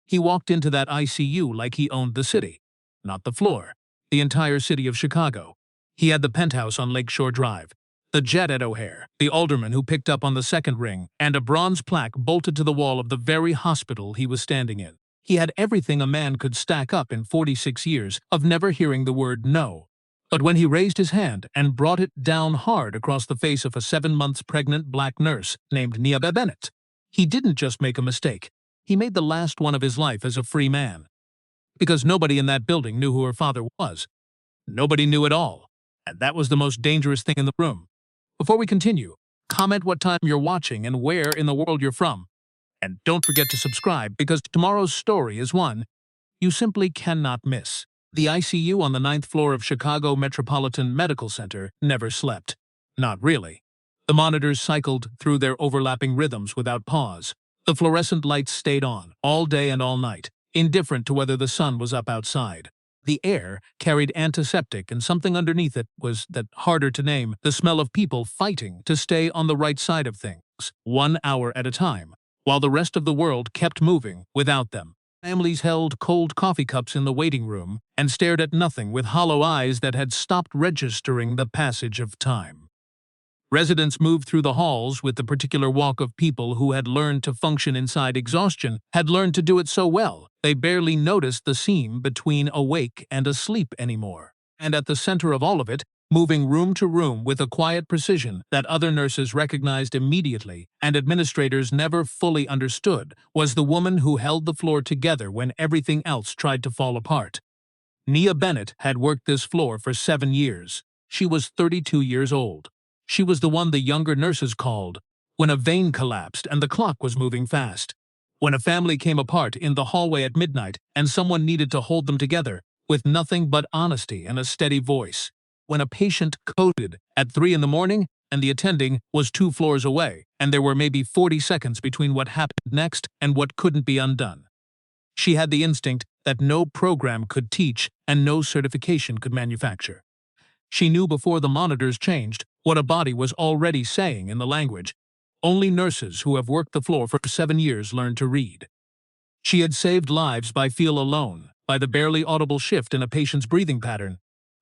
He walked into that ICU like he owned the city. Not the floor. The entire city of Chicago. He had the penthouse on Lakeshore Drive, the jet at O'Hare, the alderman who picked up on the second ring, and a bronze plaque bolted to the wall of the very hospital he was standing in. He had everything a man could stack up in 46 years of never hearing the word no. But when he raised his hand and brought it down hard across the face of a 7 months pregnant black nurse named Nia Bennett, he didn't just make a mistake. He made the last one of his life as a free man. Because nobody in that building knew who her father was. Nobody knew at all. And that was the most dangerous thing in the room. Before we continue, comment what time you're watching and where in the world you're from. And don't forget to subscribe because tomorrow's story is one you simply cannot miss. The ICU on the 9th floor of Chicago Metropolitan Medical Center never slept. Not really. The monitors cycled through their overlapping rhythms without pause. The fluorescent lights stayed on all day and all night, indifferent to whether the sun was up outside. The air carried antiseptic, and something underneath it was that harder to name, the smell of people fighting to stay on the right side of things, 1 hour at a time, while the rest of the world kept moving without them. Families held cold coffee cups in the waiting room and stared at nothing with hollow eyes that had stopped registering the passage of time. Residents moved through the halls with the particular walk of people who had learned to function inside exhaustion, had learned to do it so well, they barely noticed the seam between awake and asleep anymore. And at the center of all of it, moving room to room with a quiet precision that other nurses recognized immediately and administrators never fully understood, was the woman who held the floor together when everything else tried to fall apart. Nia Bennett had worked this floor for 7 years. She was 32 years old. She was the one the younger nurses called when a vein collapsed and the clock was moving fast. When a family came apart in the hallway at midnight and someone needed to hold them together with nothing but honesty and a steady voice. When a patient coded at 3 in the morning and the attending was 2 floors away and there were maybe 40 seconds between what happened next and what couldn't be undone. She had the instinct that no program could teach and no certification could manufacture. She knew before the monitors changed what a body was already saying in the language. Only nurses who have worked the floor for 7 years learn to read. She had saved lives by feel alone, by the barely audible shift in a patient's breathing pattern,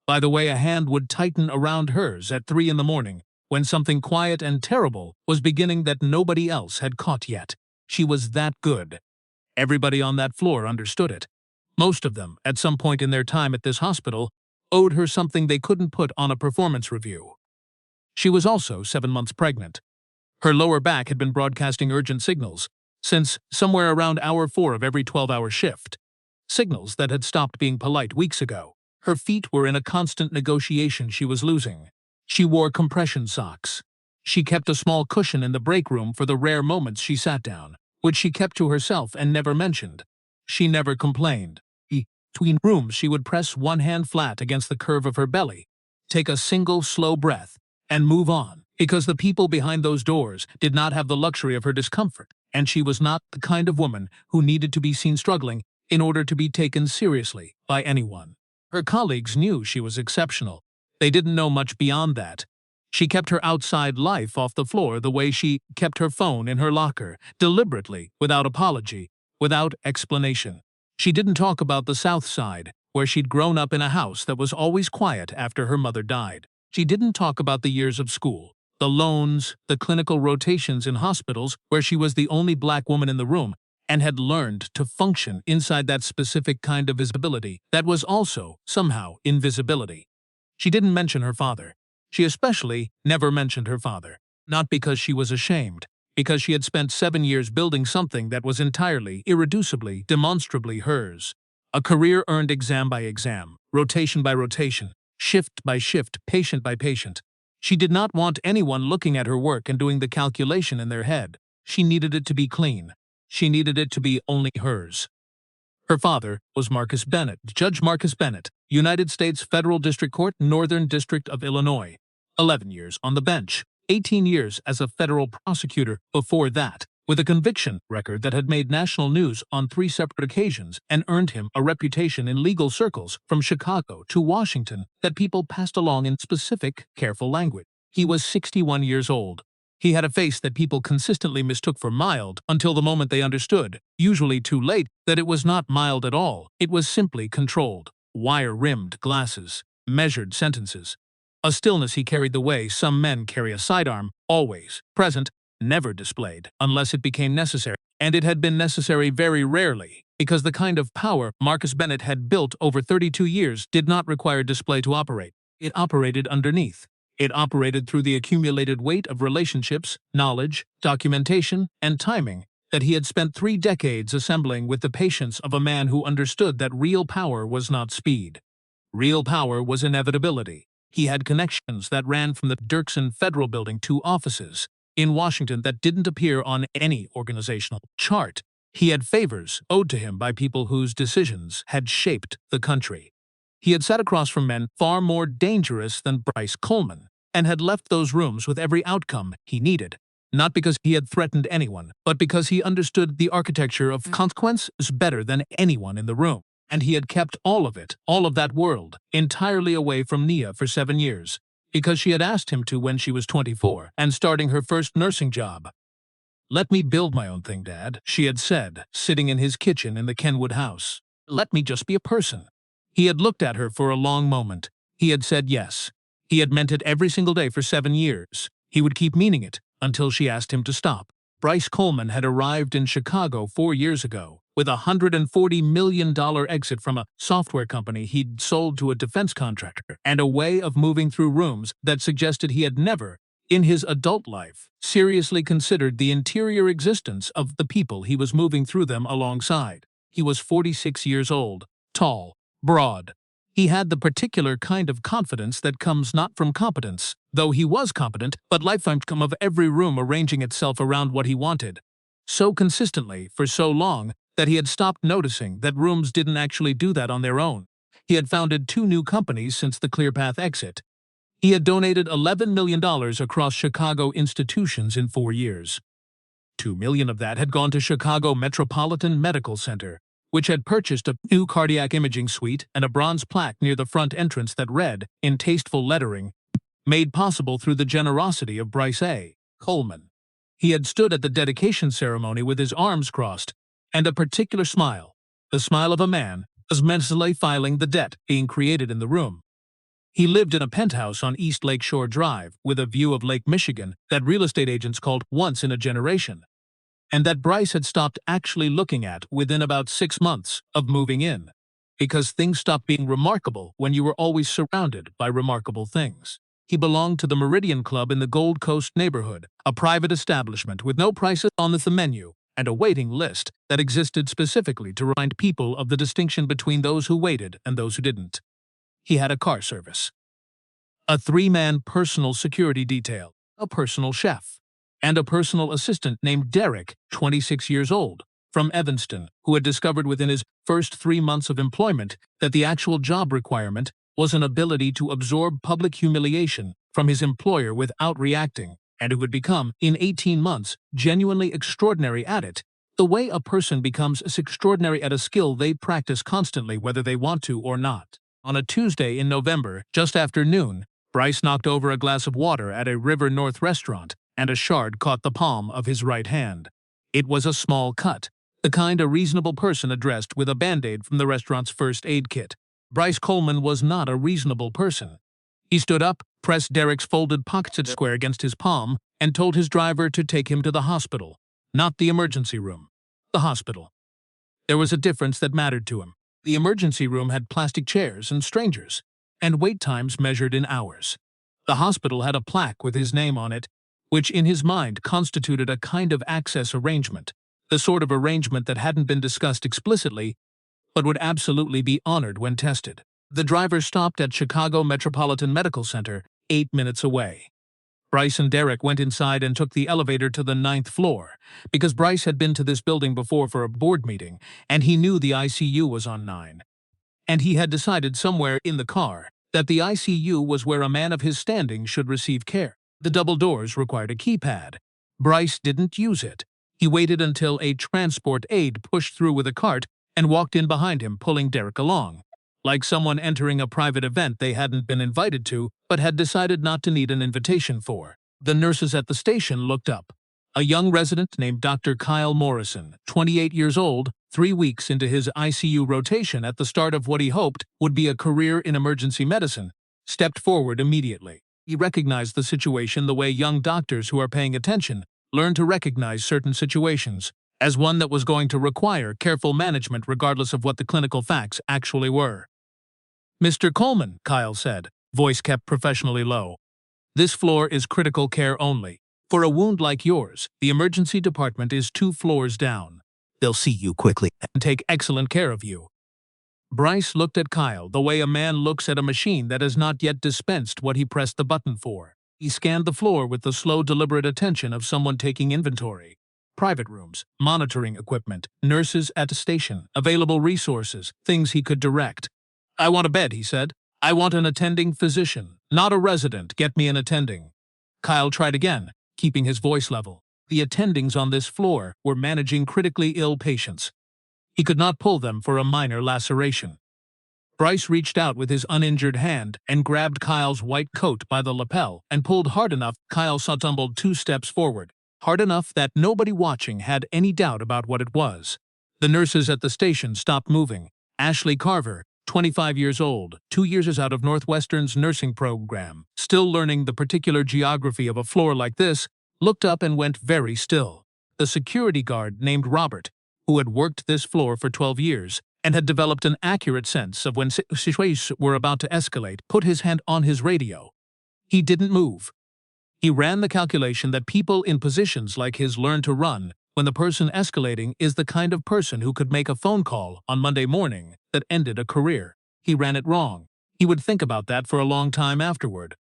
by the way a hand would tighten around hers at 3 in the morning when something quiet and terrible was beginning that nobody else had caught yet. She was that good. Everybody on that floor understood it. Most of them, at some point in their time at this hospital, owed her something they couldn't put on a performance review. She was also 7 months pregnant. Her lower back had been broadcasting urgent signals since somewhere around hour 4 of every 12-hour shift. Signals that had stopped being polite weeks ago. Her feet were in a constant negotiation she was losing. She wore compression socks. She kept a small cushion in the break room for the rare moments she sat down, which she kept to herself and never mentioned. She never complained. Between rooms, she would press one hand flat against the curve of her belly, take a single slow breath, and move on, because the people behind those doors did not have the luxury of her discomfort, and she was not the kind of woman who needed to be seen struggling in order to be taken seriously by anyone. Her colleagues knew she was exceptional. They didn't know much beyond that. She kept her outside life off the floor the way she kept her phone in her locker, deliberately, without apology, without explanation. She didn't talk about the South Side, where she'd grown up in a house that was always quiet after her mother died. She didn't talk about the years of school, the loans, the clinical rotations in hospitals where she was the only black woman in the room and had learned to function inside that specific kind of visibility that was also, somehow, invisibility. She didn't mention her father. She especially never mentioned her father. Not because she was ashamed, because she had spent 7 years building something that was entirely, irreducibly, demonstrably hers. A career earned exam by exam, rotation by rotation, shift by shift, patient by patient. She did not want anyone looking at her work and doing the calculation in their head. She needed it to be clean. She needed it to be only hers. Her father was Marcus Bennett, Judge Marcus Bennett, United States Federal District Court, Northern District of Illinois. 11 years on the bench, 18 years as a federal prosecutor before that, with a conviction record that had made national news on 3 separate occasions and earned him a reputation in legal circles from Chicago to Washington that people passed along in specific, careful language. He was 61 years old. He had a face that people consistently mistook for mild until the moment they understood, usually too late, that it was not mild at all. It was simply controlled. Wire-rimmed glasses, measured sentences. A stillness he carried the way some men carry a sidearm, always present, never displayed, unless it became necessary. And it had been necessary very rarely, because the kind of power Marcus Bennett had built over 32 years did not require display to operate. It operated underneath. It operated through the accumulated weight of relationships, knowledge, documentation, and timing that he had spent 3 decades assembling with the patience of a man who understood that real power was not speed. Real power was inevitability. He had connections that ran from the Dirksen Federal Building to offices in Washington that didn't appear on any organizational chart. He had favors owed to him by people whose decisions had shaped the country. He had sat across from men far more dangerous than Bryce Coleman, and had left those rooms with every outcome he needed, not because he had threatened anyone, but because he understood the architecture of consequence better than anyone in the room. And he had kept all of it, all of that world, entirely away from Nia for 7 years, because she had asked him to when she was 24 and starting her first nursing job. "Let me build my own thing, Dad," she had said, sitting in his kitchen in the Kenwood house. "Let me just be a person." He had looked at her for a long moment. He had said yes. He had meant it every single day for 7 years. He would keep meaning it until she asked him to stop. Bryce Coleman had arrived in Chicago 4 years ago with a $140 million exit from a software company he'd sold to a defense contractor, and a way of moving through rooms that suggested he had never, in his adult life, seriously considered the interior existence of the people he was moving through them alongside. He was 46 years old, tall, broad. He had the particular kind of confidence that comes not from competence, though he was competent, but lifetime outcome of every room arranging itself around what he wanted. So consistently, for so long, that he had stopped noticing that rooms didn't actually do that on their own. He had founded 2 new companies since the ClearPath exit. He had donated $11 million across Chicago institutions in 4 years. $2 million of that had gone to Chicago Metropolitan Medical Center, which had purchased a new cardiac imaging suite and a bronze plaque near the front entrance that read, in tasteful lettering, "Made possible through the generosity of Bryce A. Coleman." He had stood at the dedication ceremony with his arms crossed, and a particular smile, the smile of a man, was mentally filing the debt being created in the room. He lived in a penthouse on East Lakeshore Drive with a view of Lake Michigan that real estate agents called once in a generation, and that Bryce had stopped actually looking at within about 6 months of moving in, because things stopped being remarkable when you were always surrounded by remarkable things. He belonged to the Meridian Club in the Gold Coast neighborhood, a private establishment with no prices on the menu, and a waiting list that existed specifically to remind people of the distinction between those who waited and those who didn't. He had a car service, a 3-man personal security detail, a personal chef, and a personal assistant named Derek, 26 years old, from Evanston, who had discovered within his first 3 months of employment that the actual job requirement was an ability to absorb public humiliation from his employer without reacting, and who would become, in 18 months, genuinely extraordinary at it, the way a person becomes extraordinary at a skill they practice constantly whether they want to or not. On a Tuesday in November, just after noon, Bryce knocked over a glass of water at a River North restaurant, and a shard caught the palm of his right hand. It was a small cut, the kind a reasonable person addressed with a Band-Aid from the restaurant's first aid kit. Bryce Coleman was not a reasonable person. He stood up, pressed Derek's folded pocket square against his palm, and told his driver to take him to the hospital. Not the emergency room. The hospital. There was a difference that mattered to him. The emergency room had plastic chairs and strangers, and wait times measured in hours. The hospital had a plaque with his name on it, which in his mind constituted a kind of access arrangement, the sort of arrangement that hadn't been discussed explicitly, but would absolutely be honored when tested. The driver stopped at Chicago Metropolitan Medical Center, 8 minutes away. Bryce and Derek went inside and took the elevator to the 9th floor, because Bryce had been to this building before for a board meeting, and he knew the ICU was on 9. And he had decided somewhere in the car that the ICU was where a man of his standing should receive care. The double doors required a keypad. Bryce didn't use it. He waited until a transport aide pushed through with a cart and walked in behind him, pulling Derek along, like someone entering a private event they hadn't been invited to but had decided not to need an invitation for. The nurses at the station looked up. A young resident named Dr. Kyle Morrison, 28 years old, 3 weeks into his ICU rotation at the start of what he hoped would be a career in emergency medicine, stepped forward immediately. He recognized the situation the way young doctors who are paying attention learn to recognize certain situations, as one that was going to require careful management regardless of what the clinical facts actually were. "Mr. Coleman," Kyle said, voice kept professionally low. "This floor is critical care only. For a wound like yours, the emergency department is 2 floors down. They'll see you quickly and take excellent care of you." Bryce looked at Kyle the way a man looks at a machine that has not yet dispensed what he pressed the button for. He scanned the floor with the slow, deliberate attention of someone taking inventory. Private rooms, monitoring equipment, nurses at a station, available resources, things he could direct. "I want a bed," he said. "I want an attending physician, not a resident. Get me an attending." Kyle tried again, keeping his voice level. The attendings on this floor were managing critically ill patients. He could not pull them for a minor laceration. Bryce reached out with his uninjured hand and grabbed Kyle's white coat by the lapel and pulled hard enough Kyle stumbled 2 steps forward, hard enough that nobody watching had any doubt about what it was. The nurses at the station stopped moving. Ashley Carver, 25 years old, 2 years out of Northwestern's nursing program, still learning the particular geography of a floor like this, looked up and went very still. The security guard named Robert, who had worked this floor for 12 years and had developed an accurate sense of when situations were about to escalate, put his hand on his radio. He didn't move. He ran the calculation that people in positions like his learn to run when the person escalating is the kind of person who could make a phone call on Monday morning that ended a career. He ran it wrong. He would think about that for a long time afterward.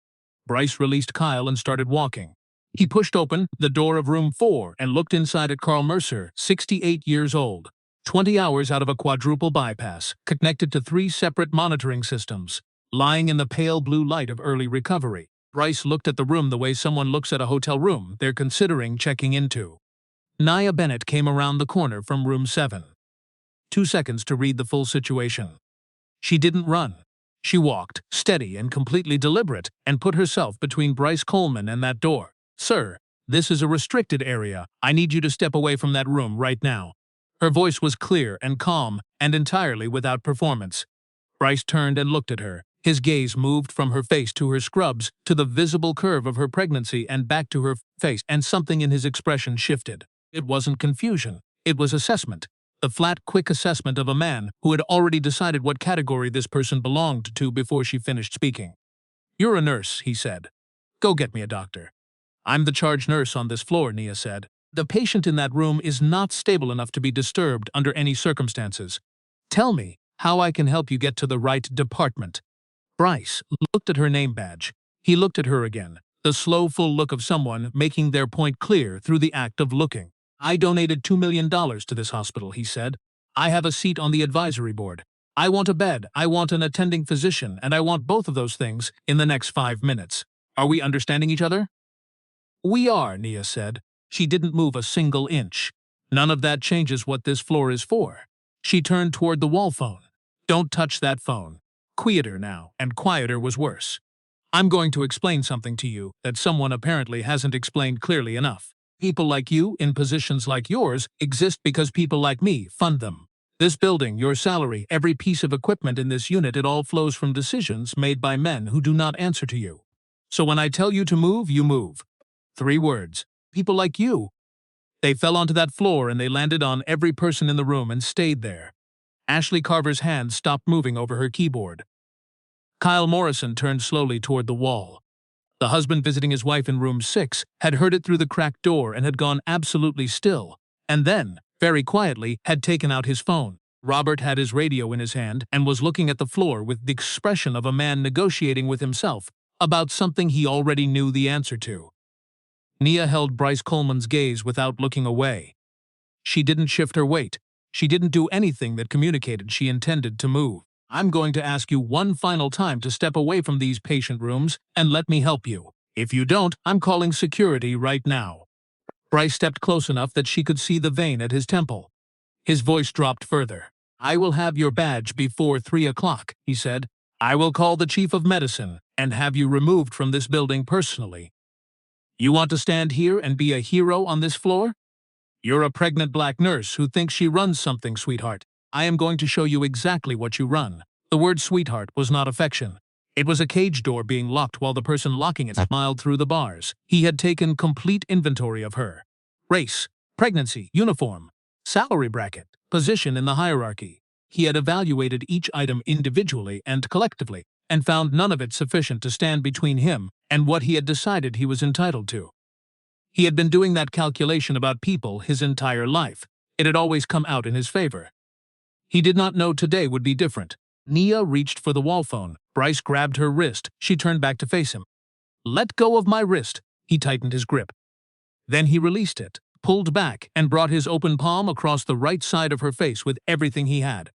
Bryce released Kyle and started walking. He pushed open the door of room 4 and looked inside at Carl Mercer, 68 years old, 20 hours out of a quadruple bypass, connected to 3 separate monitoring systems, lying in the pale blue light of early recovery. Bryce looked at the room the way someone looks at a hotel room they're considering checking into. Nia Bennett came around the corner from room 7. 2 seconds to read the full situation. She didn't run. She walked, steady and completely deliberate, and put herself between Bryce Coleman and that door. "Sir, this is a restricted area. I need you to step away from that room right now." Her voice was clear and calm, and entirely without performance. Bryce turned and looked at her. His gaze moved from her face to her scrubs, to the visible curve of her pregnancy and back to her face, and something in his expression shifted. It wasn't confusion. It was assessment. The flat, quick assessment of a man who had already decided what category this person belonged to before she finished speaking. "You're a nurse," he said. "Go get me a doctor." "I'm the charge nurse on this floor," Nia said. "The patient in that room is not stable enough to be disturbed under any circumstances. Tell me how I can help you get to the right department." Bryce looked at her name badge. He looked at her again, the slow, full look of someone making their point clear through the act of looking. "I donated $2 million to this hospital," he said. "I have a seat on the advisory board. I want a bed, I want an attending physician, and I want both of those things in the next 5 minutes. Are we understanding each other?" "We are," Nia said. She didn't move a single inch. "None of that changes what this floor is for." She turned toward the wall phone. "Don't touch that phone." Quieter now, and quieter was worse. "I'm going to explain something to you that someone apparently hasn't explained clearly enough. People like you, in positions like yours, exist because people like me fund them. This building, your salary, every piece of equipment in this unit, it all flows from decisions made by men who do not answer to you. So when I tell you to move, you move. 3 words. People like you." They fell onto that floor and they landed on every person in the room and stayed there. Ashley Carver's hand stopped moving over her keyboard. Kyle Morrison turned slowly toward the wall. The husband visiting his wife in room 6 had heard it through the cracked door and had gone absolutely still, and then, very quietly, had taken out his phone. Robert had his radio in his hand and was looking at the floor with the expression of a man negotiating with himself about something he already knew the answer to. Nia held Bryce Coleman's gaze without looking away. She didn't shift her weight. She didn't do anything that communicated she intended to move. "I'm going to ask you one final time to step away from these patient rooms and let me help you. If you don't, I'm calling security right now." Bryce stepped close enough that she could see the vein at his temple. His voice dropped further. "I will have your badge before 3 o'clock, he said. "I will call the chief of medicine and have you removed from this building personally." You want to stand here and be a hero on this floor? You're a pregnant black nurse who thinks she runs something, sweetheart. I am going to show you exactly what you run. The word sweetheart was not affection. It was a cage door being locked while the person locking it smiled through the bars. He had taken complete inventory of her. Race, pregnancy, uniform, salary bracket, position in the hierarchy. He had evaluated each item individually and collectively, and found none of it sufficient to stand between him and what he had decided he was entitled to. He had been doing that calculation about people his entire life. It had always come out in his favor. He did not know today would be different. Nia reached for the wall phone. Bryce grabbed her wrist. She turned back to face him. Let go of my wrist. He tightened his grip. Then he released it, pulled back, and brought his open palm across the right side of her face with everything he had.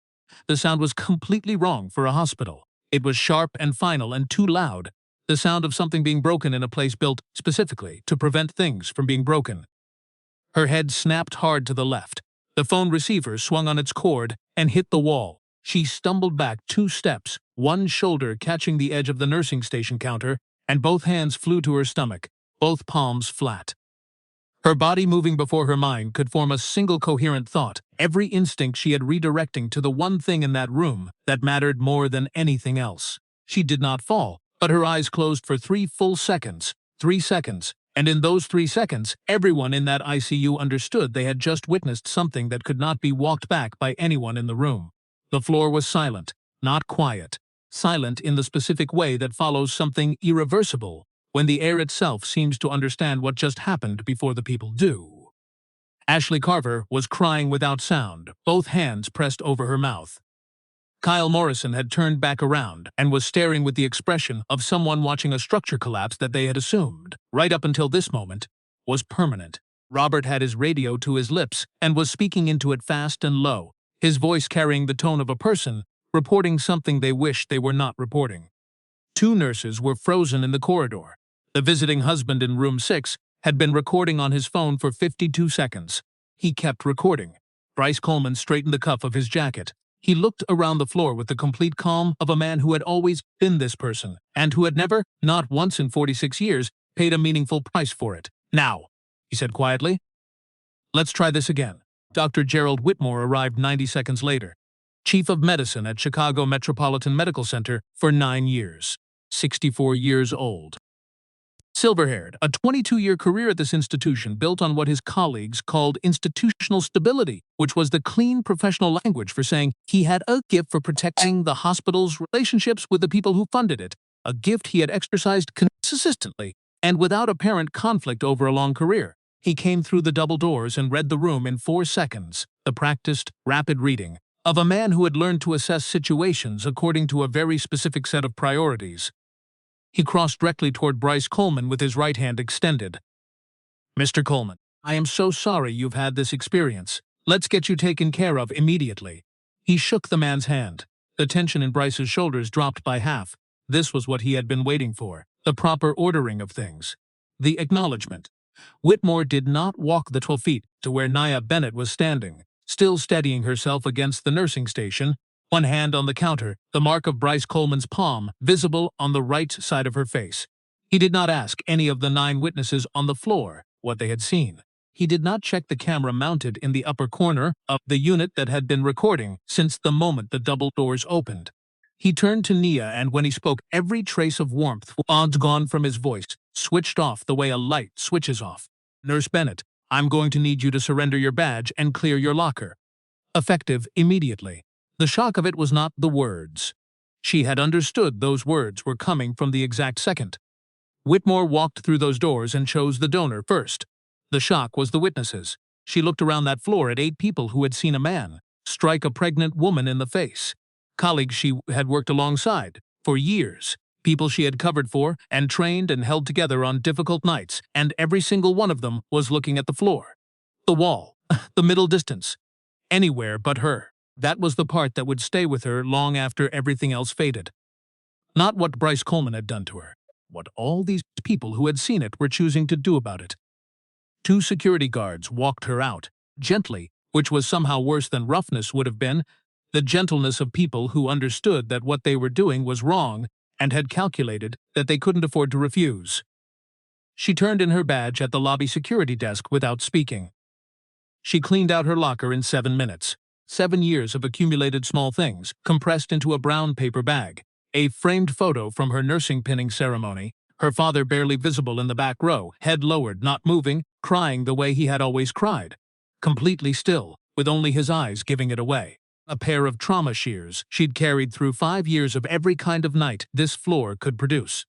The sound was completely wrong for a hospital. It was sharp and final and too loud. The sound of something being broken in a place built specifically to prevent things from being broken. Her head snapped hard to the left. The phone receiver swung on its cord and hit the wall. She stumbled back 2 steps, one shoulder catching the edge of the nursing station counter, and both hands flew to her stomach, both palms flat. Her body moving before her mind could form a single coherent thought, every instinct she had redirecting to the one thing in that room that mattered more than anything else. She did not fall, but her eyes closed for 3 full seconds. 3 seconds. And in those 3 seconds, everyone in that ICU understood they had just witnessed something that could not be walked back by anyone in the room. The floor was silent, not quiet. Silent in the specific way that follows something irreversible, when the air itself seems to understand what just happened before the people do. Ashley Carver was crying without sound, both hands pressed over her mouth. Kyle Morrison had turned back around and was staring with the expression of someone watching a structure collapse that they had assumed, right up until this moment, was permanent. Robert had his radio to his lips and was speaking into it fast and low, his voice carrying the tone of a person reporting something they wished they were not reporting. 2 nurses were frozen in the corridor. The visiting husband in room 6 had been recording on his phone for 52 seconds. He kept recording. Bryce Coleman straightened the cuff of his jacket. He looked around the floor with the complete calm of a man who had always been this person, and who had never, not once in 46 years, paid a meaningful price for it. Now, he said quietly. Let's try this again. Dr. Gerald Whitmore arrived 90 seconds later, chief of medicine at Chicago Metropolitan Medical Center for 9 years, 64 years old. Silver-haired, a 22-year career at this institution built on what his colleagues called institutional stability, which was the clean professional language for saying he had a gift for protecting the hospital's relationships with the people who funded it, a gift he had exercised consistently and without apparent conflict over a long career. He came through the double doors and read the room in 4 seconds, the practiced, rapid reading of a man who had learned to assess situations according to a very specific set of priorities. He crossed directly toward Bryce Coleman with his right hand extended. Mr. Coleman, I am so sorry you've had this experience. Let's get you taken care of immediately. He shook the man's hand. The tension in Bryce's shoulders dropped by half. This was what he had been waiting for, the proper ordering of things. The acknowledgement. Whitmore did not walk the 12 feet to where Nia Bennett was standing, still steadying herself against the nursing station, one hand on the counter, the mark of Bryce Coleman's palm visible on the right side of her face. He did not ask any of the 9 witnesses on the floor what they had seen. He did not check the camera mounted in the upper corner of the unit that had been recording since the moment the double doors opened. He turned to Nia, and when he spoke, every trace of warmth was gone from his voice, switched off the way a light switches off. Nurse Bennett, I'm going to need you to surrender your badge and clear your locker. Effective immediately. The shock of it was not the words. She had understood those words were coming from the exact second. Whitmore walked through those doors and chose the donor first. The shock was the witnesses. She looked around that floor at 8 people who had seen a man strike a pregnant woman in the face. Colleagues she had worked alongside for years. People she had covered for and trained and held together on difficult nights, and every single one of them was looking at the floor. The wall. The middle distance. Anywhere but her. That was the part that would stay with her long after everything else faded. Not what Bryce Coleman had done to her. What all these people who had seen it were choosing to do about it. 2 security guards walked her out, gently, which was somehow worse than roughness would have been, the gentleness of people who understood that what they were doing was wrong and had calculated that they couldn't afford to refuse. She turned in her badge at the lobby security desk without speaking. She cleaned out her locker in 7 minutes. 7 years of accumulated small things, compressed into a brown paper bag. A framed photo from her nursing pinning ceremony, her father barely visible in the back row, head lowered, not moving, crying the way he had always cried. Completely still, with only his eyes giving it away. A pair of trauma shears she'd carried through 5 years of every kind of night this floor could produce.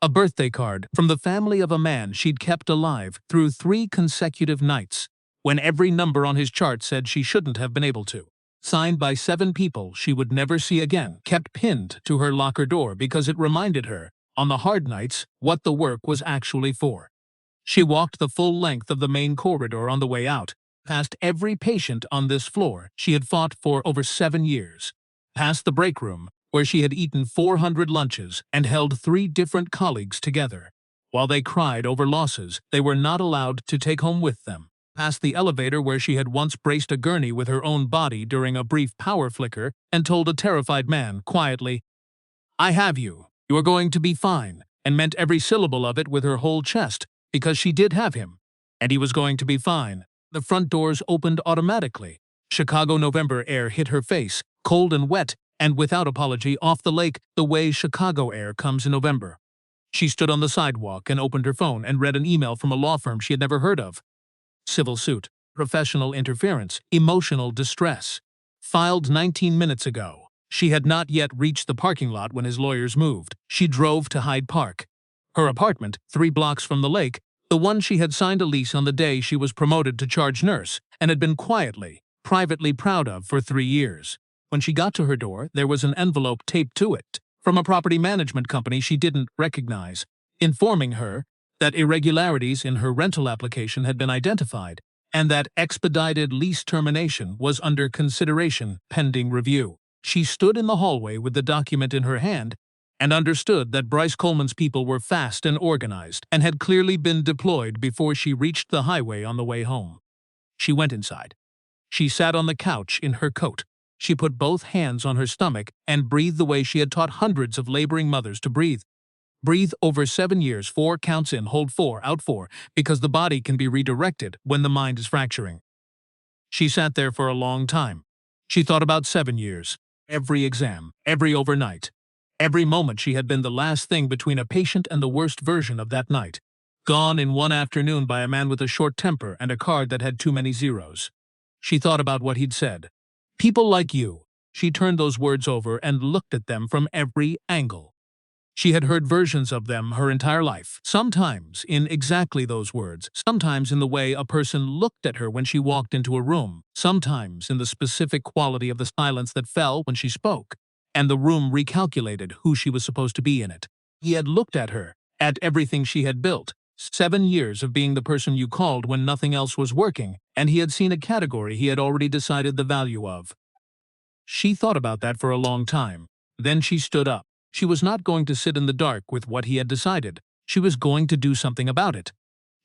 A birthday card from the family of a man she'd kept alive through 3 consecutive nights, when every number on his chart said she shouldn't have been able to. Signed by 7 people she would never see again, kept pinned to her locker door because it reminded her, on the hard nights, what the work was actually for. She walked the full length of the main corridor on the way out, past every patient on this floor she had fought for over 7 years, past the break room, where she had eaten 400 lunches and held 3 different colleagues together, while they cried over losses they were not allowed to take home with them, past the elevator where she had once braced a gurney with her own body during a brief power flicker and told a terrified man quietly, "I have you. You are going to be fine," and meant every syllable of it with her whole chest, because she did have him, and he was going to be fine. The front doors opened automatically. Chicago November air hit her face, cold and wet, and without apology off the lake the way Chicago air comes in November. She stood on the sidewalk and opened her phone and read an email from a law firm she had never heard of. Civil suit, professional interference, emotional distress. Filed 19 minutes ago. She had not yet reached the parking lot when his lawyers moved. She drove to Hyde Park. Her apartment, 3 blocks from the lake, the one she had signed a lease on the day she was promoted to charge nurse and had been quietly, privately proud of for 3 years. When she got to her door, there was an envelope taped to it from a property management company she didn't recognize, informing her that irregularities in her rental application had been identified and that expedited lease termination was under consideration pending review. She stood in the hallway with the document in her hand and understood that Bryce Coleman's people were fast and organized and had clearly been deployed before she reached the highway on the way home. She went inside. She sat on the couch in her coat. She put both hands on her stomach and breathed the way she had taught hundreds of laboring mothers to breathe. Breathe over 7 years, 4 counts in, hold 4, out 4, because the body can be redirected when the mind is fracturing. She sat there for a long time. She thought about 7 years. Every exam, every overnight. Every moment she had been the last thing between a patient and the worst version of that night. Gone in one afternoon by a man with a short temper and a card that had too many zeros. She thought about what he'd said. People like you. She turned those words over and looked at them from every angle. She had heard versions of them her entire life, sometimes in exactly those words, sometimes in the way a person looked at her when she walked into a room, sometimes in the specific quality of the silence that fell when she spoke, and the room recalculated who she was supposed to be in it. He had looked at her, at everything she had built, 7 years of being the person you called when nothing else was working, and he had seen a category he had already decided the value of. She thought about that for a long time. Then she stood up. She was not going to sit in the dark with what he had decided. She was going to do something about it.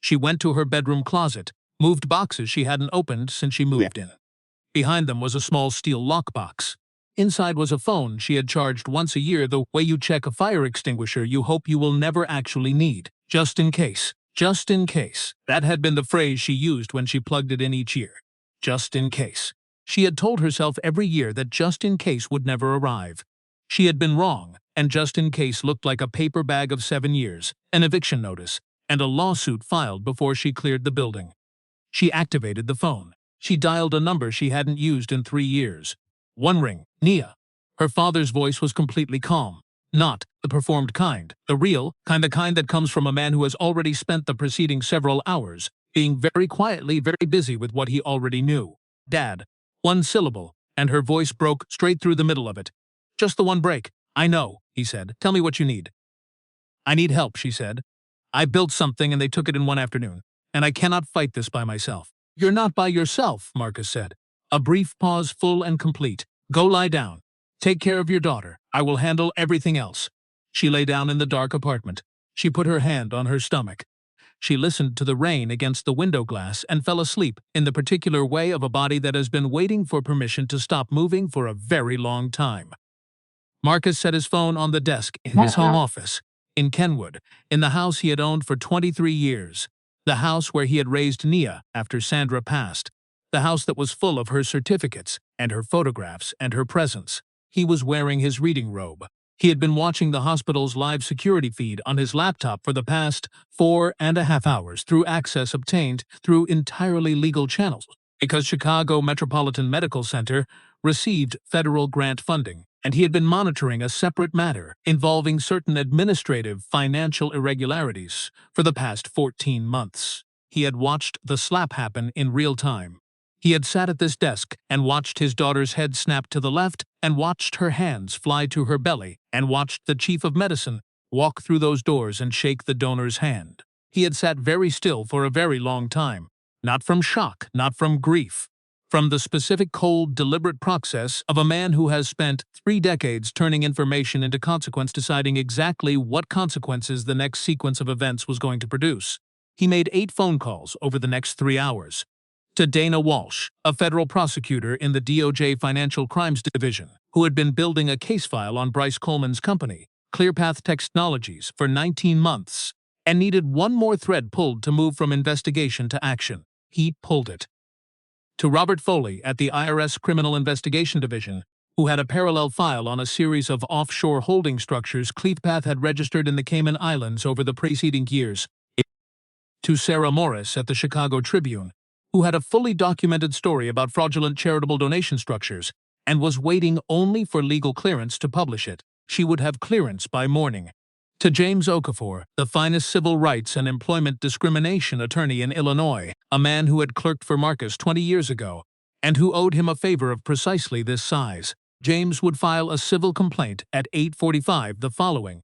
She went to her bedroom closet, moved boxes she hadn't opened since she moved in. Behind them was a small steel lockbox. Inside was a phone she had charged once a year, the way you check a fire extinguisher you hope you will never actually need. Just in case. Just in case. That had been the phrase she used when she plugged it in each year. Just in case. She had told herself every year that just in case would never arrive. She had been wrong, and just in case looked like a paper bag of 7 years, an eviction notice, and a lawsuit filed before she cleared the building. She activated the phone. She dialed a number she hadn't used in 3 years. One ring, Nia. Her father's voice was completely calm. Not the performed kind, the real kind, the kind that comes from a man who has already spent the preceding several hours being very quietly very busy with what he already knew. Dad. 1 syllable, and her voice broke straight through the middle of it. Just the one break. I know, he said. Tell me what you need. I need help, she said. I built something and they took it in one afternoon, and I cannot fight this by myself. You're not by yourself, Marcus said. A brief pause, full and complete. Go lie down. Take care of your daughter. I will handle everything else. She lay down in the dark apartment. She put her hand on her stomach. She listened to the rain against the window glass and fell asleep in the particular way of a body that has been waiting for permission to stop moving for a very long time. Marcus set his phone on the desk in his home office. in Kenwood, in the house he had owned for 23 years. The house where he had raised Nia after Sandra passed. The house that was full of her certificates, and her photographs, and her presents. He was wearing his reading robe. He had been watching the hospital's live security feed on his laptop for the past 4.5 hours through access obtained through entirely legal channels, because Chicago Metropolitan Medical Center received federal grant funding, and he had been monitoring a separate matter involving certain administrative financial irregularities for the past 14 months. He had watched the slap happen in real time. He had sat at this desk and watched his daughter's head snap to the left and watched her hands fly to her belly and watched the chief of medicine walk through those doors and shake the donor's hand. He had sat very still for a very long time, not from shock, not from grief, from the specific cold, deliberate process of a man who has spent 3 decades turning information into consequence, deciding exactly what consequences the next sequence of events was going to produce. He made 8 phone calls over the next 3 hours. To Dana Walsh, a federal prosecutor in the DOJ Financial Crimes Division, who had been building a case file on Bryce Coleman's company, ClearPath Technologies, for 19 months, and needed one more thread pulled to move from investigation to action. He pulled it. To Robert Foley at the IRS Criminal Investigation Division, who had a parallel file on a series of offshore holding structures ClearPath had registered in the Cayman Islands over the preceding years. To Sarah Morris at the Chicago Tribune, who had a fully documented story about fraudulent charitable donation structures and was waiting only for legal clearance to publish it. She would have clearance by morning. To James Okafor, the finest civil rights and employment discrimination attorney in Illinois, a man who had clerked for Marcus 20 years ago, and who owed him a favor of precisely this size, James would file a civil complaint at 8:45 the following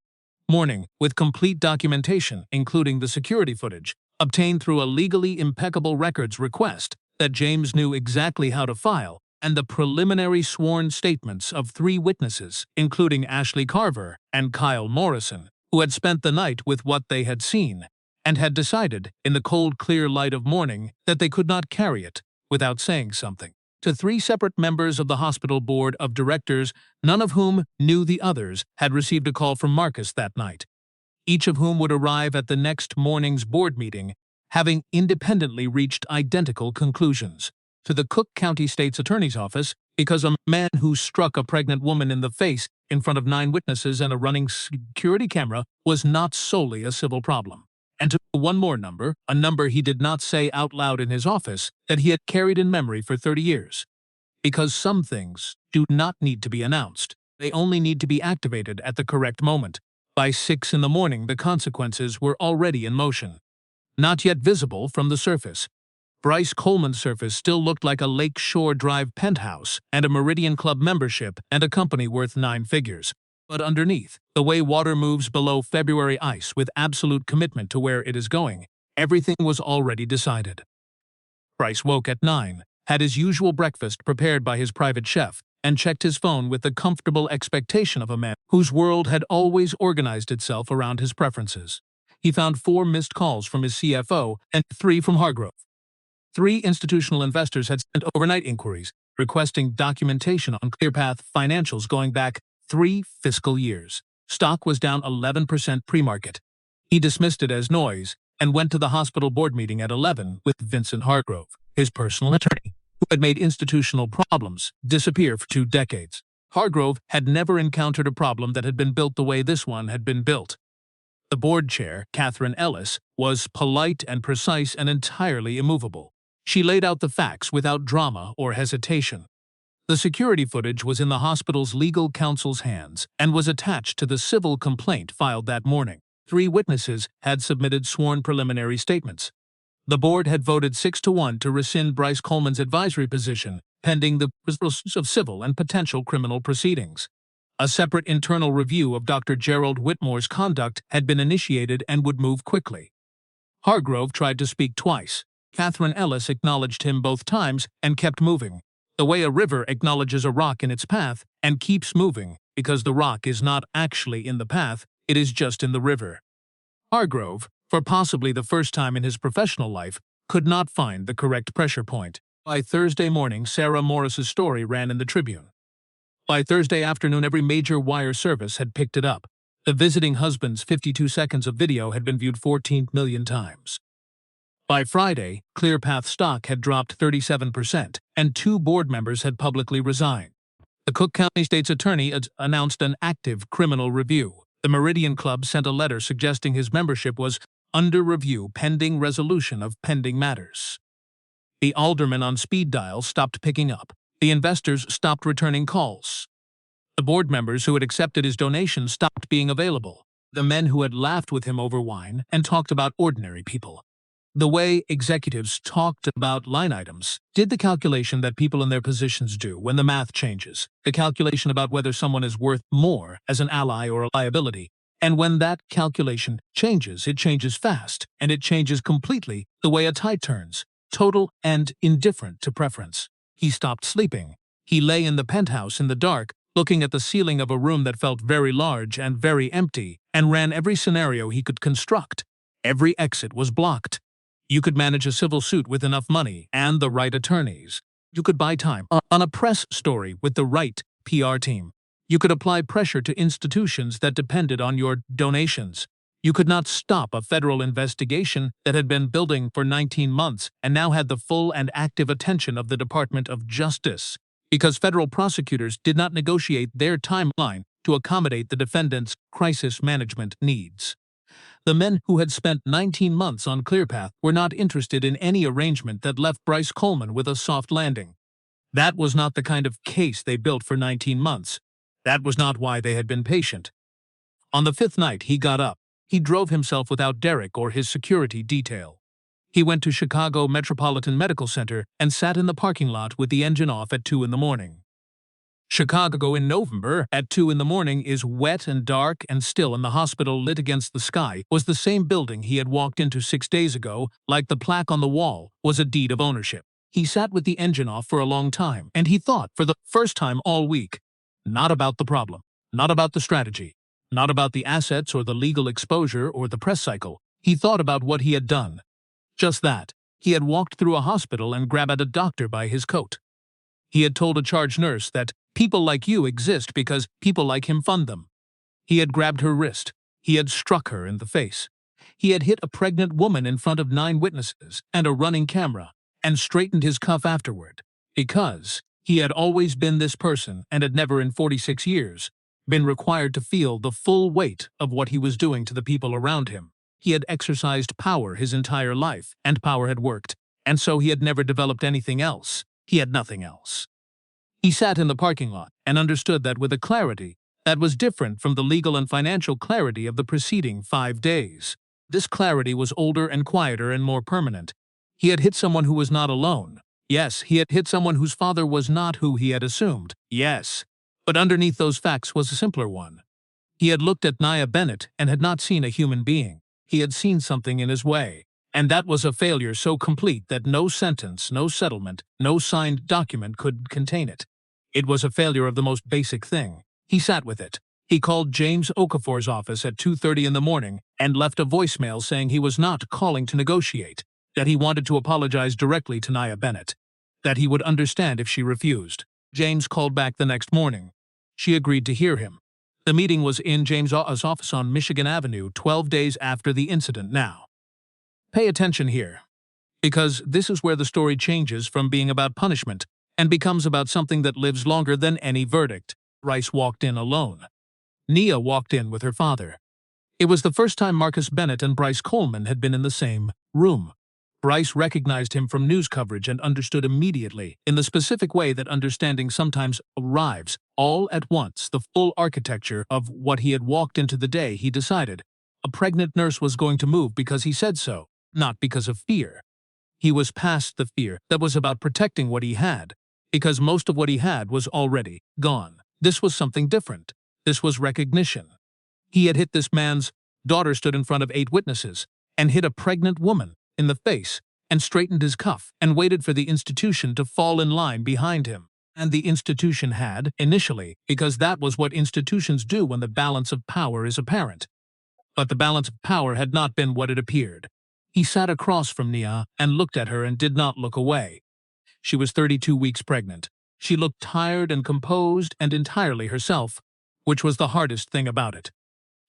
morning, with complete documentation, including the security footage, obtained through a legally impeccable records request that James knew exactly how to file, and the preliminary sworn statements of 3 witnesses, including Ashley Carver and Kyle Morrison, who had spent the night with what they had seen, and had decided, in the cold, clear light of morning, that they could not carry it without saying something. To 3 separate members of the hospital board of directors, none of whom knew the others, had received a call from Marcus that night, each of whom would arrive at the next morning's board meeting, having independently reached identical conclusions. To the Cook County State's Attorney's Office, because a man who struck a pregnant woman in the face in front of 9 witnesses and a running security camera was not solely a civil problem. And to one more number, a number he did not say out loud in his office, that he had carried in memory for 30 years. Because some things do not need to be announced. They only need to be activated at the correct moment. By 6 in the morning, the consequences were already in motion. Not yet visible from the surface. Bryce Coleman's surface still looked like a Lake Shore Drive penthouse and a Meridian Club membership and a company worth 9 figures. But underneath, the way water moves below February ice with absolute commitment to where it is going, everything was already decided. Bryce woke at 9, had his usual breakfast prepared by his private chef, and checked his phone with the comfortable expectation of a man whose world had always organized itself around his preferences. He found 4 missed calls from his CFO and 3 from Hargrove. 3 institutional investors had sent overnight inquiries requesting documentation on ClearPath financials going back 3 fiscal years. Stock was down 11% pre-market. He dismissed it as noise and went to the hospital board meeting at 11 with Vincent Hargrove, his personal attorney, who had made institutional problems disappear for 2 decades. Hargrove had never encountered a problem that had been built the way this one had been built. The board chair, Catherine Ellis, was polite and precise and entirely immovable. She laid out the facts without drama or hesitation. The security footage was in the hospital's legal counsel's hands and was attached to the civil complaint filed that morning. 3 witnesses had submitted sworn preliminary statements. The board had voted 6-1 to rescind Bryce Coleman's advisory position, pending the results of civil and potential criminal proceedings. A separate internal review of Dr. Gerald Whitmore's conduct had been initiated and would move quickly. Hargrove tried to speak twice. Catherine Ellis acknowledged him both times and kept moving, the way a river acknowledges a rock in its path and keeps moving, because the rock is not actually in the path, it is just in the river. Hargrove, for possibly the first time in his professional life, could not find the correct pressure point. By Thursday morning, Sarah Morris's story ran in the Tribune. By Thursday afternoon, every major wire service had picked it up. The visiting husband's 52 seconds of video had been viewed 14 million times. By Friday, ClearPath stock had dropped 37%, and 2 board members had publicly resigned. The Cook County State's attorney had announced an active criminal review. The Meridian Club sent a letter suggesting his membership was under review pending resolution of pending matters. The aldermen on speed dial stopped picking up. The investors stopped returning calls. The board members who had accepted his donation stopped being available. The men who had laughed with him over wine and talked about ordinary people. The way executives talked about line items did the calculation that people in their positions do when the math changes, the calculation about whether someone is worth more as an ally or a liability. And when that calculation changes, it changes fast, and it changes completely the way a tide turns, total and indifferent to preference. He stopped sleeping. He lay in the penthouse in the dark, looking at the ceiling of a room that felt very large and very empty, and ran every scenario he could construct. Every exit was blocked. You could manage a civil suit with enough money and the right attorneys. You could buy time on a press story with the right PR team. You could apply pressure to institutions that depended on your donations. You could not stop a federal investigation that had been building for 19 months and now had the full and active attention of the Department of Justice, because federal prosecutors did not negotiate their timeline to accommodate the defendant's crisis management needs. The men who had spent 19 months on ClearPath were not interested in any arrangement that left Bryce Coleman with a soft landing. That was not the kind of case they built for 19 months. That was not why they had been patient. On the 5th night, he got up. He drove himself without Derek or his security detail. He went to Chicago Metropolitan Medical Center and sat in the parking lot with the engine off at 2 in the morning. Chicago in November at 2 in the morning is wet and dark and still, and the hospital lit against the sky was the same building he had walked into 6 days ago, like the plaque on the wall was a deed of ownership. He sat with the engine off for a long time, and he thought, for the first time all week, not about the problem, not about the strategy, not about the assets or the legal exposure or the press cycle. He thought about what he had done. Just that. He had walked through a hospital and grabbed a doctor by his coat. He had told a charge nurse that people like you exist because people like him fund them. He had grabbed her wrist. He had struck her in the face. He had hit a pregnant woman in front of 9 witnesses and a running camera, and straightened his cuff afterward, because he had always been this person and had never in 46 years been required to feel the full weight of what he was doing to the people around him. He had exercised power his entire life, and power had worked, and so he had never developed anything else. He had nothing else. He sat in the parking lot and understood that with a clarity that was different from the legal and financial clarity of the preceding 5 days. This clarity was older and quieter and more permanent. He had hit someone who was not alone. Yes, he had hit someone whose father was not who he had assumed. Yes. But underneath those facts was a simpler one. He had looked at Nia Bennett and had not seen a human being. He had seen something in his way. And that was a failure so complete that no sentence, no settlement, no signed document could contain it. It was a failure of the most basic thing. He sat with it. He called James Okafor's office at 2:30 in the morning and left a voicemail saying he was not calling to negotiate, that he wanted to apologize directly to Nia Bennett, that he would understand if she refused. James called back the next morning. She agreed to hear him. The meeting was in James' office on Michigan Avenue 12 days after the incident now. Pay attention here, because this is where the story changes from being about punishment and becomes about something that lives longer than any verdict. Bryce walked in alone. Nia walked in with her father. It was the first time Marcus Bennett and Bryce Coleman had been in the same room. Bryce recognized him from news coverage and understood immediately, in the specific way that understanding sometimes arrives, all at once, the full architecture of what he had walked into the day he decided. A pregnant nurse was going to move because he said so, not because of fear. He was past the fear that was about protecting what he had, because most of what he had was already gone. This was something different. This was recognition. He had hit this man's daughter stood in front of 8 witnesses and hit a pregnant woman in the face and straightened his cuff and waited for the institution to fall in line behind him. And the institution had, initially, because that was what institutions do when the balance of power is apparent. But the balance of power had not been what it appeared. He sat across from Nia and looked at her and did not look away. She was 32 weeks pregnant. She looked tired and composed and entirely herself, which was the hardest thing about it.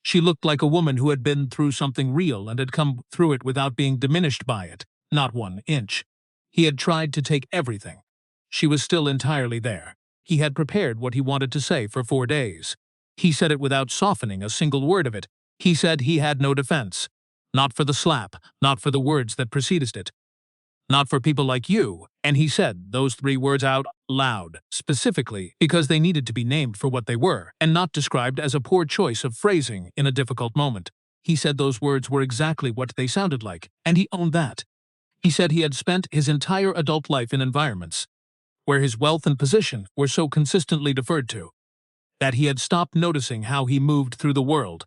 She looked like a woman who had been through something real and had come through it without being diminished by it, not 1 inch. He had tried to take everything. She was still entirely there. He had prepared what he wanted to say for 4 days. He said it without softening a single word of it. He said he had no defense. Not for the slap, not for the words that preceded it. Not for people like you, and he said those 3 words out loud, specifically because they needed to be named for what they were, and not described as a poor choice of phrasing in a difficult moment. He said those words were exactly what they sounded like, and he owned that. He said he had spent his entire adult life in environments where his wealth and position were so consistently deferred to, that he had stopped noticing how he moved through the world,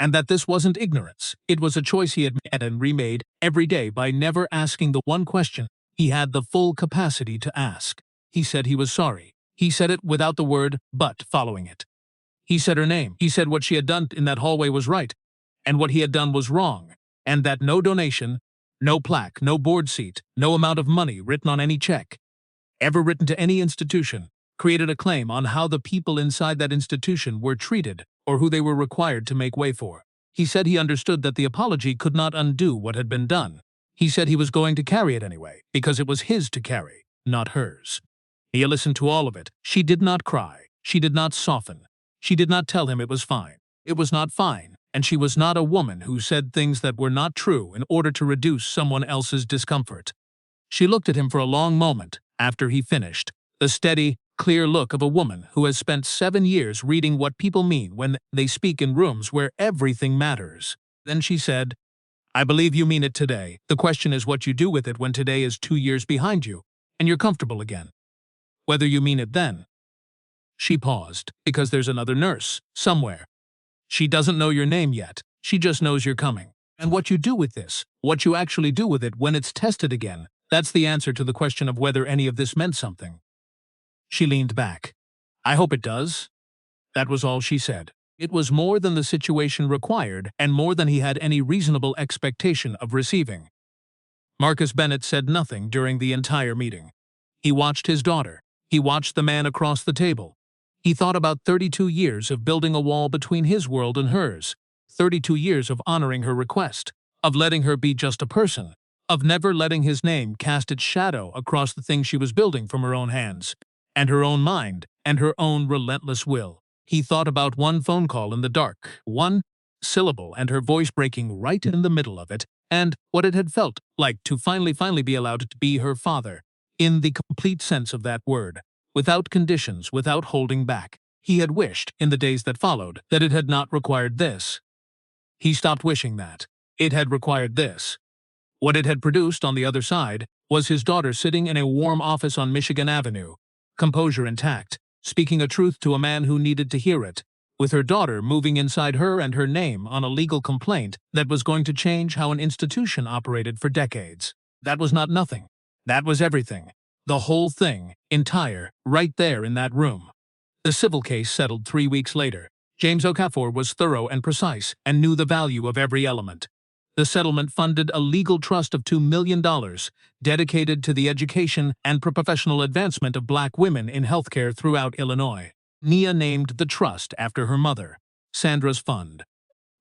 and that this wasn't ignorance. It was a choice he had made and remade every day by never asking the one question he had the full capacity to ask. He said he was sorry. He said it without the word "but" following it. He said her name. He said what she had done in that hallway was right, and what he had done was wrong, and that no donation, no plaque, no board seat, no amount of money written on any check, ever written to any institution, created a claim on how the people inside that institution were treated or who they were required to make way for. He said he understood that the apology could not undo what had been done. He said he was going to carry it anyway, because it was his to carry, not hers. Nia listened to all of it. She did not cry. She did not soften. She did not tell him it was fine. It was not fine, and she was not a woman who said things that were not true in order to reduce someone else's discomfort. She looked at him for a long moment after he finished, the steady, clear look of a woman who has spent 7 years reading what people mean when they speak in rooms where everything matters. Then she said, "I believe you mean it today. The question is what you do with it when today is 2 years behind you, and you're comfortable again. Whether you mean it then." She paused, because there's another nurse, somewhere. She doesn't know your name yet. She just knows you're coming. And what you do with this, what you actually do with it when it's tested again, that's the answer to the question of whether any of this meant something. She leaned back. "I hope it does." That was all she said. It was more than the situation required and more than he had any reasonable expectation of receiving. Marcus Bennett said nothing during the entire meeting. He watched his daughter. He watched the man across the table. He thought about 32 years of building a wall between his world and hers, 32 years of honoring her request, of letting her be just a person, of never letting his name cast its shadow across the thing she was building from her own hands, and her own mind, and her own relentless will. He thought about one phone call in the dark, one syllable and her voice breaking right in the middle of it, and what it had felt like to finally be allowed to be her father, in the complete sense of that word, without conditions, without holding back. He had wished, in the days that followed, that it had not required this. He stopped wishing that. It had required this. What it had produced on the other side was his daughter sitting in a warm office on Michigan Avenue, composure intact, speaking a truth to a man who needed to hear it, with her daughter moving inside her and her name on a legal complaint that was going to change how an institution operated for decades. That was not nothing. That was everything. The whole thing, entire, right there in that room. The civil case settled 3 weeks later. James Okafor was thorough and precise and knew the value of every element. The settlement funded a legal trust of $2 million dedicated to the education and professional advancement of Black women in healthcare throughout Illinois. Nia named the trust after her mother, Sandra's fund.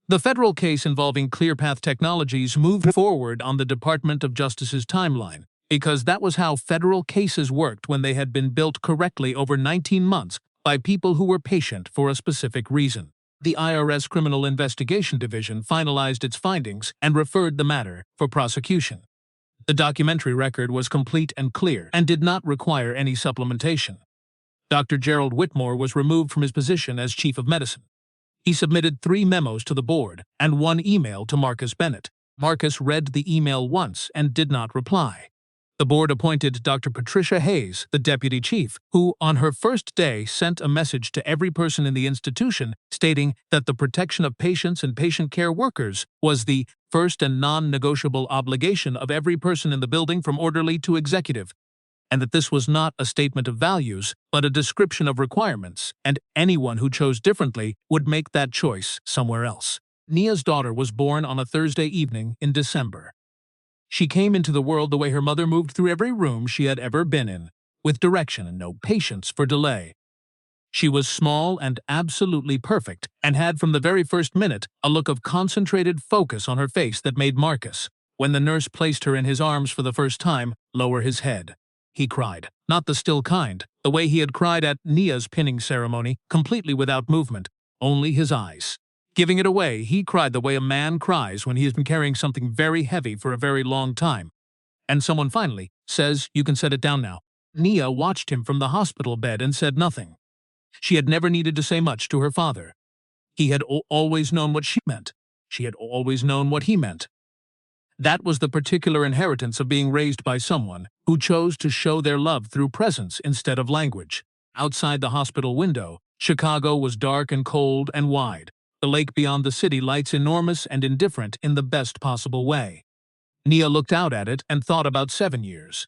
The federal case involving ClearPath Technologies moved forward on the Department of Justice's timeline, because that was how federal cases worked when they had been built correctly over 19 months by people who were patient for a specific reason. The IRS Criminal Investigation Division finalized its findings and referred the matter for prosecution. The documentary record was complete and clear and did not require any supplementation. Dr. Gerald Whitmore was removed from his position as chief of medicine. He submitted 3 memos to the board and 1 email to Marcus Bennett. Marcus read the email once and did not reply. The board appointed Dr. Patricia Hayes, the deputy chief, who, on her first day, sent a message to every person in the institution stating that the protection of patients and patient care workers was the first and non-negotiable obligation of every person in the building from orderly to executive, and that this was not a statement of values, but a description of requirements, and anyone who chose differently would make that choice somewhere else. Nia's daughter was born on a Thursday evening in December. She came into the world the way her mother moved through every room she had ever been in, with direction and no patience for delay. She was small and absolutely perfect, and had from the very first minute a look of concentrated focus on her face that made Marcus, when the nurse placed her in his arms for the first time, lower his head. He cried, not the still kind, the way he had cried at Nia's pinning ceremony, completely without movement, only his eyes. Giving it away, he cried the way a man cries when he has been carrying something very heavy for a very long time. And someone finally says, "You can set it down now." Nia watched him from the hospital bed and said nothing. She had never needed to say much to her father. He had always known what she meant. She had always known what he meant. That was the particular inheritance of being raised by someone who chose to show their love through presence instead of language. Outside the hospital window, Chicago was dark and cold and wide, the lake beyond the city lights enormous and indifferent in the best possible way. Nia looked out at it and thought about 7 years.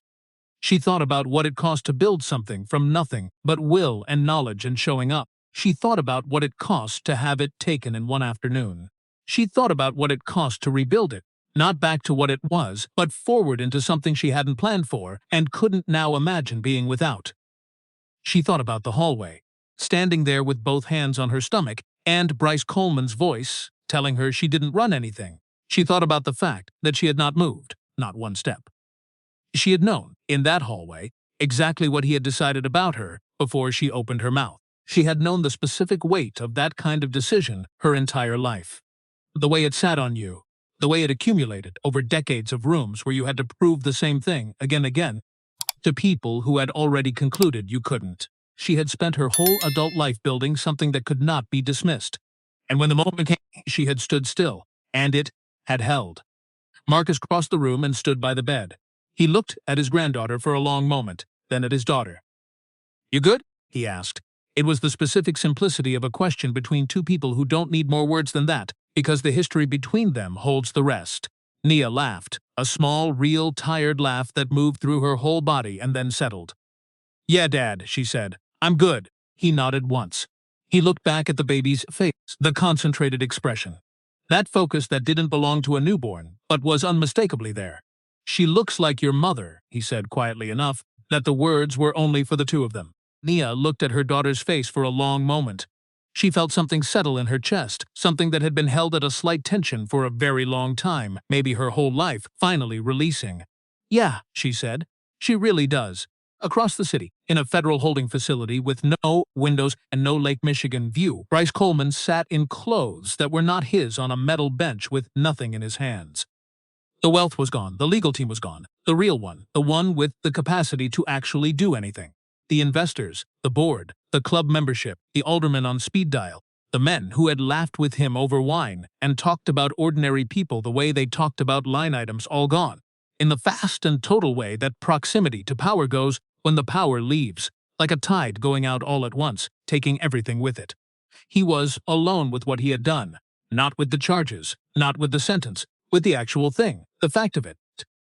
She thought about what it cost to build something from nothing but will and knowledge and showing up. She thought about what it cost to have it taken in one afternoon. She thought about what it cost to rebuild it, not back to what it was, but forward into something she hadn't planned for and couldn't now imagine being without. She thought about the hallway, standing there with both hands on her stomach, and Bryce Coleman's voice telling her she didn't run anything. She thought about the fact that she had not moved, not one step. She had known, in that hallway, exactly what he had decided about her before she opened her mouth. She had known the specific weight of that kind of decision her entire life. The way it sat on you, the way it accumulated over decades of rooms where you had to prove the same thing again and again to people who had already concluded you couldn't. She had spent her whole adult life building something that could not be dismissed. And when the moment came, she had stood still, and it had held. Marcus crossed the room and stood by the bed. He looked at his granddaughter for a long moment, then at his daughter. "You good?" he asked. It was the specific simplicity of a question between two people who don't need more words than that, because the history between them holds the rest. Nia laughed, a small, real, tired laugh that moved through her whole body and then settled. "Yeah, Dad," she said. "I'm good." He nodded once. He looked back at the baby's face, the concentrated expression. That focus that didn't belong to a newborn, but was unmistakably there. "She looks like your mother," he said quietly enough that the words were only for the two of them. Nia looked at her daughter's face for a long moment. She felt something settle in her chest, something that had been held at a slight tension for a very long time, maybe her whole life, finally releasing. "Yeah," she said. "She really does." Across the city, in a federal holding facility with no windows and no Lake Michigan view, Bryce Coleman sat in clothes that were not his on a metal bench with nothing in his hands. The wealth was gone, the legal team was gone, the real one, the one with the capacity to actually do anything. The investors, the board, the club membership, the aldermen on speed dial, the men who had laughed with him over wine and talked about ordinary people the way they talked about line items, all gone. In the fast and total way that proximity to power goes when the power leaves, like a tide going out all at once, taking everything with it. He was alone with what he had done, not with the charges, not with the sentence, with the actual thing, the fact of it.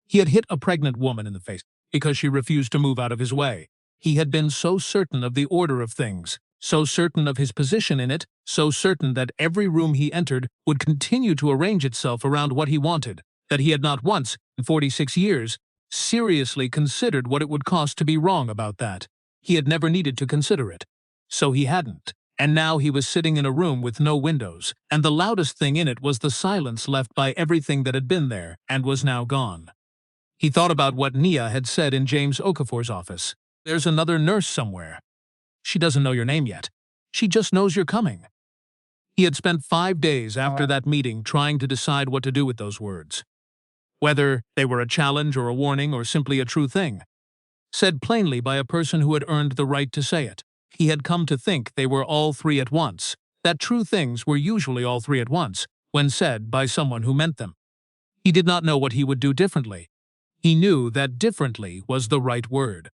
He had hit a pregnant woman in the face because she refused to move out of his way. He had been so certain of the order of things, so certain of his position in it, so certain that every room he entered would continue to arrange itself around what he wanted, that he had not once, in 46 years, seriously considered what it would cost to be wrong about that. He had never needed to consider it. So he hadn't. And now he was sitting in a room with no windows, and the loudest thing in it was the silence left by everything that had been there and was now gone. He thought about what Nia had said in James Okafor's office. "There's another nurse somewhere. She doesn't know your name yet. She just knows you're coming." He had spent 5 days after that meeting trying to decide what to do with those words. Whether they were a challenge or a warning or simply a true thing. Said plainly by a person who had earned the right to say it. He had come to think they were all three at once, that true things were usually all three at once, when said by someone who meant them. He did not know what he would do differently. He knew that differently was the right word.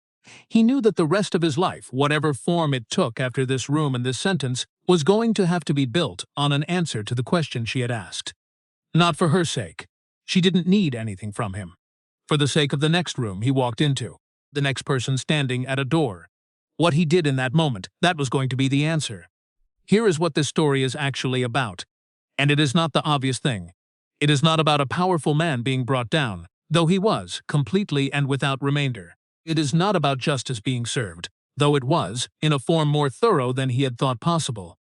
He knew that the rest of his life, whatever form it took after this room and this sentence, was going to have to be built on an answer to the question she had asked. Not for her sake. She didn't need anything from him. For the sake of the next room he walked into, the next person standing at a door. What he did in that moment, that was going to be the answer. Here is what this story is actually about. And it is not the obvious thing. It is not about a powerful man being brought down, though he was, completely and without remainder. It is not about justice being served, though it was, in a form more thorough than he had thought possible.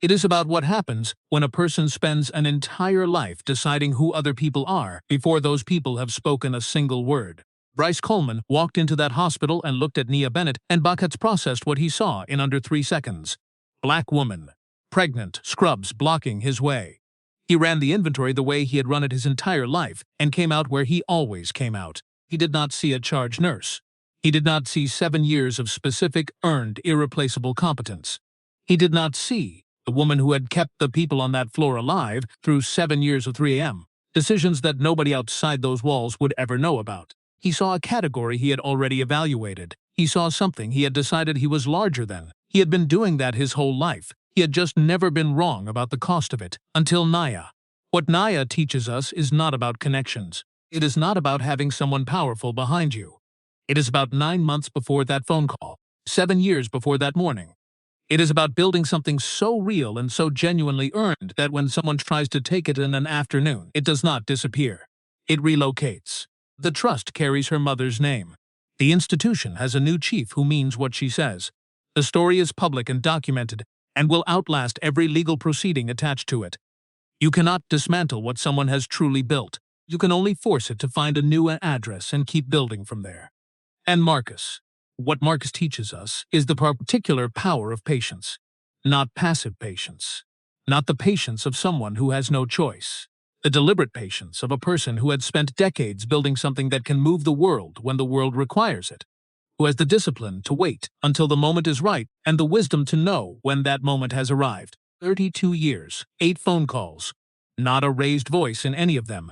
It is about what happens when a person spends an entire life deciding who other people are before those people have spoken a single word. Bryce Coleman walked into that hospital and looked at Nia Bennett, and Buckets processed what he saw in under 3 seconds. Black woman. Pregnant, scrubs blocking his way. He ran the inventory the way he had run it his entire life and came out where he always came out. He did not see a charge nurse. He did not see 7 years of specific, earned, irreplaceable competence. He did not see the woman who had kept the people on that floor alive through 7 years of 3 a.m. Decisions that nobody outside those walls would ever know about. He saw a category he had already evaluated. He saw something he had decided he was larger than. He had been doing that his whole life. He had just never been wrong about the cost of it, until Nia. What Nia teaches us is not about connections. It is not about having someone powerful behind you. It is about 9 months before that phone call, 7 years before that morning. It is about building something so real and so genuinely earned that when someone tries to take it in an afternoon, it does not disappear. It relocates. The trust carries her mother's name. The institution has a new chief who means what she says. The story is public and documented, and will outlast every legal proceeding attached to it. You cannot dismantle what someone has truly built. You can only force it to find a new address and keep building from there. And Marcus. What Marcus teaches us is the particular power of patience. Not passive patience. Not the patience of someone who has no choice. The deliberate patience of a person who had spent decades building something that can move the world when the world requires it. Who has the discipline to wait until the moment is right and the wisdom to know when that moment has arrived. 32 years, 8 phone calls. Not a raised voice in any of them.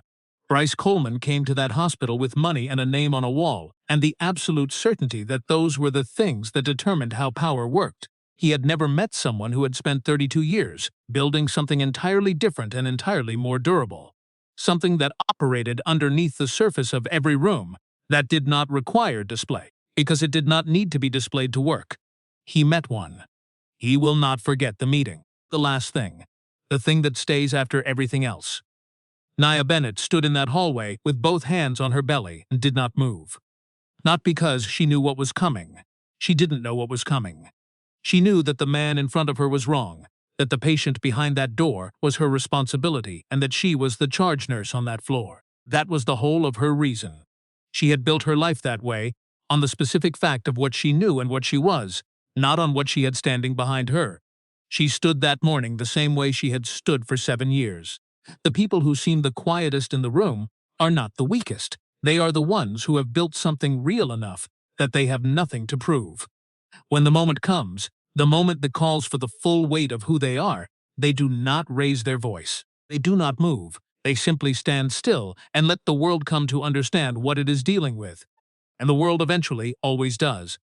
Bryce Coleman came to that hospital with money and a name on a wall, and the absolute certainty that those were the things that determined how power worked. He had never met someone who had spent 32 years building something entirely different and entirely more durable. Something that operated underneath the surface of every room, that did not require display, because it did not need to be displayed to work. He met one. He will not forget the meeting, the last thing, the thing that stays after everything else. Nia Bennett stood in that hallway with both hands on her belly and did not move. Not because she knew what was coming. She didn't know what was coming. She knew that the man in front of her was wrong, that the patient behind that door was her responsibility, and that she was the charge nurse on that floor. That was the whole of her reason. She had built her life that way, on the specific fact of what she knew and what she was, not on what she had standing behind her. She stood that morning the same way she had stood for 7 years. The people who seem the quietest in the room are not the weakest. They are the ones who have built something real enough that they have nothing to prove. When the moment comes, the moment that calls for the full weight of who they are, they do not raise their voice. They do not move. They simply stand still and let the world come to understand what it is dealing with. And the world eventually always does.